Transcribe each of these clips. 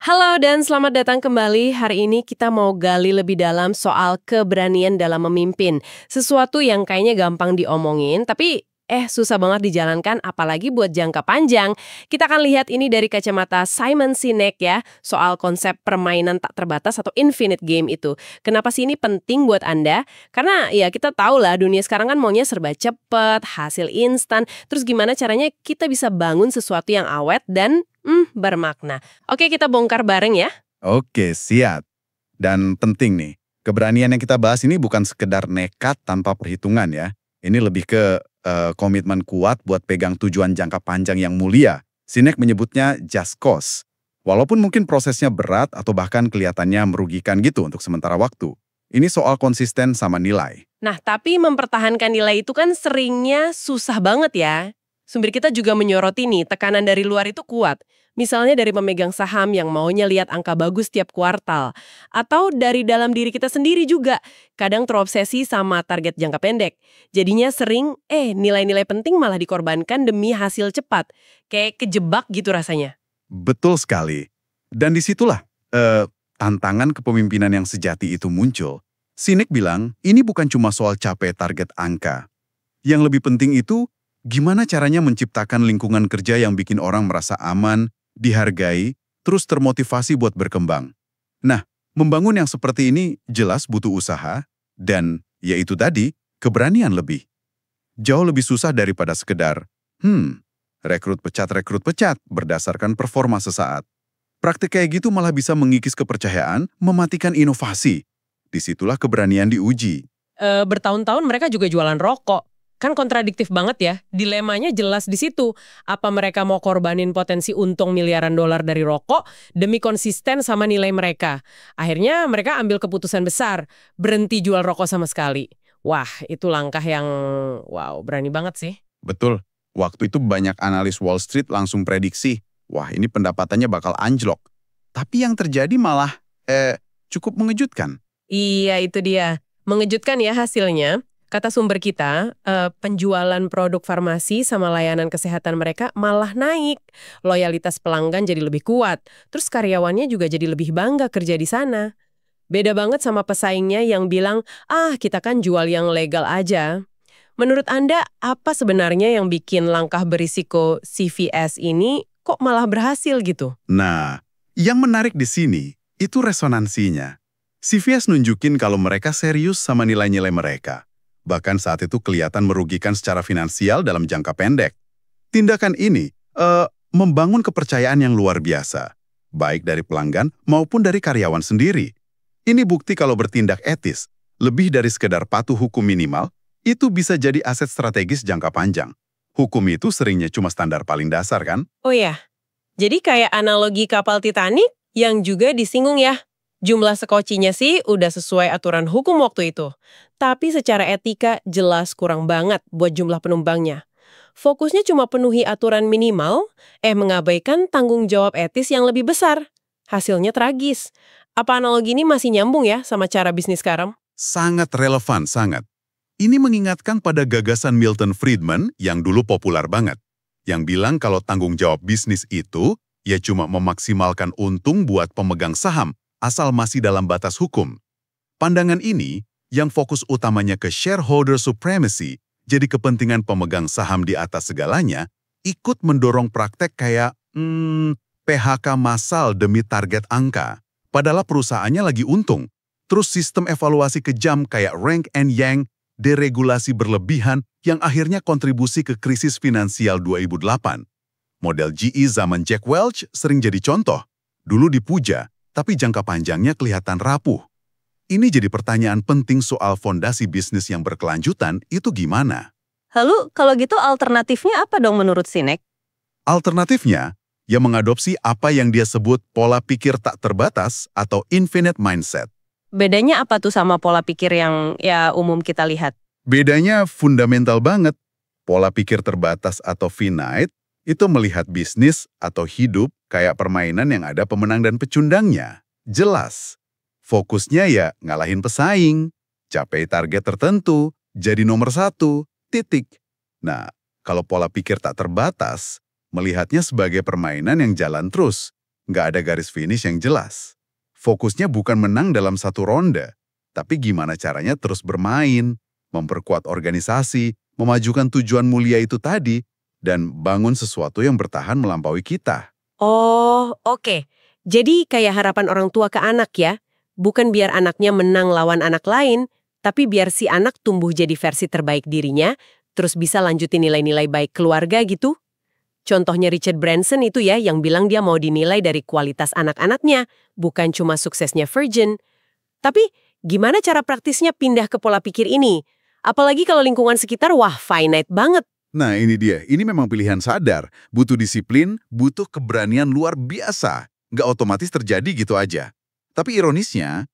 Halo dan selamat datang kembali. Hari ini kita mau gali lebih dalam soal keberanian dalam memimpin. Sesuatu yang kayaknya gampang diomongin, tapi susah banget dijalankan apalagi buat jangka panjang. Kita akan lihat ini dari kacamata Simon Sinek ya, soal konsep permainan tak terbatas atau infinite game itu. Kenapa sih ini penting buat Anda? Karena ya kita tahu lah dunia sekarang kan maunya serba cepet, hasil instan. Terus gimana caranya kita bisa bangun sesuatu yang awet dan bermakna. Oke, kita bongkar bareng ya. Oke, siap. Dan penting nih, keberanian yang kita bahas ini bukan sekedar nekat tanpa perhitungan ya. Ini lebih ke komitmen kuat buat pegang tujuan jangka panjang yang mulia. Sinek menyebutnya just cause. Walaupun mungkin prosesnya berat atau bahkan kelihatannya merugikan gitu untuk sementara waktu. Ini soal konsisten sama nilai. Nah, tapi mempertahankan nilai itu kan seringnya susah banget ya. Sumber kita juga menyoroti nih, tekanan dari luar itu kuat. Misalnya dari pemegang saham yang maunya lihat angka bagus tiap kuartal. Atau dari dalam diri kita sendiri juga. Kadang terobsesi sama target jangka pendek. Jadinya sering, nilai-nilai penting malah dikorbankan demi hasil cepat. Kayak kejebak gitu rasanya. Betul sekali. Dan disitulah tantangan kepemimpinan yang sejati itu muncul. Sinek bilang, ini bukan cuma soal capai target angka. Yang lebih penting itu, gimana caranya menciptakan lingkungan kerja yang bikin orang merasa aman, dihargai, terus termotivasi buat berkembang. Nah, membangun yang seperti ini jelas butuh usaha, dan yaitu tadi, keberanian lebih. Jauh lebih susah daripada sekedar, rekrut pecat berdasarkan performa sesaat. Praktik kayak gitu malah bisa mengikis kepercayaan, mematikan inovasi. Disitulah keberanian diuji. Bertahun-tahun mereka juga jualan rokok. Kan kontradiktif banget ya, dilemanya jelas di situ. Apa mereka mau korbanin potensi untung miliaran dolar dari rokok demi konsisten sama nilai mereka? Akhirnya mereka ambil keputusan besar, berhenti jual rokok sama sekali. Wah, itu langkah yang berani banget sih. Betul, waktu itu banyak analis Wall Street langsung prediksi, wah ini pendapatannya bakal anjlok. Tapi yang terjadi malah cukup mengejutkan. Iya, itu dia. Mengejutkan ya hasilnya. Kata sumber kita, penjualan produk farmasi sama layanan kesehatan mereka malah naik. Loyalitas pelanggan jadi lebih kuat. Terus karyawannya juga jadi lebih bangga kerja di sana. Beda banget sama pesaingnya yang bilang, kita kan jual yang legal aja. Menurut Anda, apa sebenarnya yang bikin langkah berisiko CVS ini kok malah berhasil gitu? Nah, yang menarik di sini, itu resonansinya. CVS nunjukin kalau mereka serius sama nilai-nilai mereka. Bahkan saat itu kelihatan merugikan secara finansial dalam jangka pendek. Tindakan ini membangun kepercayaan yang luar biasa, baik dari pelanggan maupun dari karyawan sendiri. Ini bukti kalau bertindak etis, lebih dari sekedar patuh hukum minimal, itu bisa jadi aset strategis jangka panjang. Hukum itu seringnya cuma standar paling dasar kan? Oh ya, jadi kayak analogi kapal Titanic yang juga disinggung ya. Jumlah sekocinya sih udah sesuai aturan hukum waktu itu. Tapi secara etika jelas kurang banget buat jumlah penumpangnya. Fokusnya cuma penuhi aturan minimal, mengabaikan tanggung jawab etis yang lebih besar. Hasilnya tragis. Apa analogi ini masih nyambung ya sama cara bisnis sekarang? Sangat relevan, sangat. Ini mengingatkan pada gagasan Milton Friedman yang dulu populer banget. Yang bilang kalau tanggung jawab bisnis itu ya cuma memaksimalkan untung buat pemegang saham, asal masih dalam batas hukum. Pandangan ini, yang fokus utamanya ke shareholder supremacy, jadi kepentingan pemegang saham di atas segalanya, ikut mendorong praktek kayak PHK massal demi target angka. Padahal perusahaannya lagi untung. Terus sistem evaluasi kejam kayak rank and yank, deregulasi berlebihan yang akhirnya kontribusi ke krisis finansial 2008. Model GE zaman Jack Welch sering jadi contoh. Dulu dipuja, tapi jangka panjangnya kelihatan rapuh. Ini jadi pertanyaan penting soal fondasi bisnis yang berkelanjutan itu gimana? Lalu kalau gitu alternatifnya apa dong menurut Sinek? Alternatifnya, ya mengadopsi apa yang dia sebut pola pikir tak terbatas atau infinite mindset. Bedanya apa tuh sama pola pikir yang umum kita lihat? Bedanya fundamental banget. Pola pikir terbatas atau finite itu melihat bisnis atau hidup kayak permainan yang ada pemenang dan pecundangnya. Jelas. Fokusnya ya ngalahin pesaing, capai target tertentu, jadi nomor 1, titik. Nah, kalau pola pikir tak terbatas, melihatnya sebagai permainan yang jalan terus. nggak ada garis finish yang jelas. Fokusnya bukan menang dalam satu ronde, tapi gimana caranya terus bermain, memperkuat organisasi, memajukan tujuan mulia itu tadi, dan bangun sesuatu yang bertahan melampaui kita. Oh, oke. Jadi kayak harapan orang tua ke anak ya. Bukan biar anaknya menang lawan anak lain, tapi biar si anak tumbuh jadi versi terbaik dirinya, terus bisa lanjutin nilai-nilai baik keluarga gitu. Contohnya Richard Branson itu ya yang bilang dia mau dinilai dari kualitas anak-anaknya, bukan cuma suksesnya Virgin. Tapi gimana cara praktisnya pindah ke pola pikir ini? Apalagi kalau lingkungan sekitar wah finite banget. Nah ini dia, ini memang pilihan sadar. Butuh disiplin, butuh keberanian luar biasa. Nggak otomatis terjadi gitu aja. Tapi ironisnya,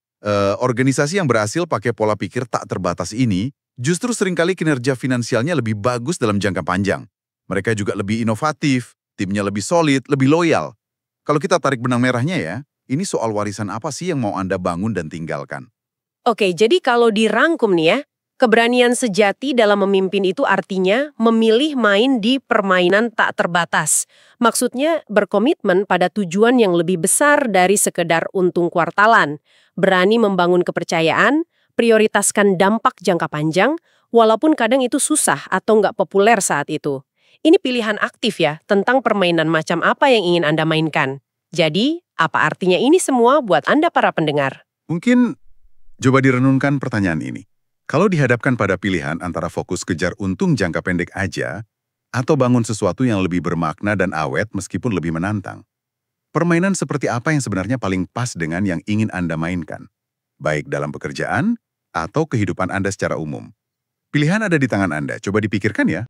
organisasi yang berhasil pakai pola pikir tak terbatas ini justru seringkali kinerja finansialnya lebih bagus dalam jangka panjang. Mereka juga lebih inovatif, timnya lebih solid, lebih loyal. Kalau kita tarik benang merahnya ya, ini soal warisan apa sih yang mau Anda bangun dan tinggalkan? Oke, jadi kalau dirangkum nih ya, keberanian sejati dalam memimpin itu artinya memilih main di permainan tak terbatas. Maksudnya berkomitmen pada tujuan yang lebih besar dari sekedar untung kuartalan. Berani membangun kepercayaan, prioritaskan dampak jangka panjang, walaupun kadang itu susah atau nggak populer saat itu. Ini pilihan aktif ya, tentang permainan macam apa yang ingin Anda mainkan. Jadi, apa artinya ini semua buat Anda para pendengar? Mungkin coba direnungkan pertanyaan ini. Kalau dihadapkan pada pilihan antara fokus kejar untung jangka pendek aja, atau bangun sesuatu yang lebih bermakna dan awet meskipun lebih menantang. Permainan seperti apa yang sebenarnya paling pas dengan yang ingin Anda mainkan? Baik dalam pekerjaan atau kehidupan Anda secara umum. Pilihan ada di tangan Anda, coba dipikirkan ya.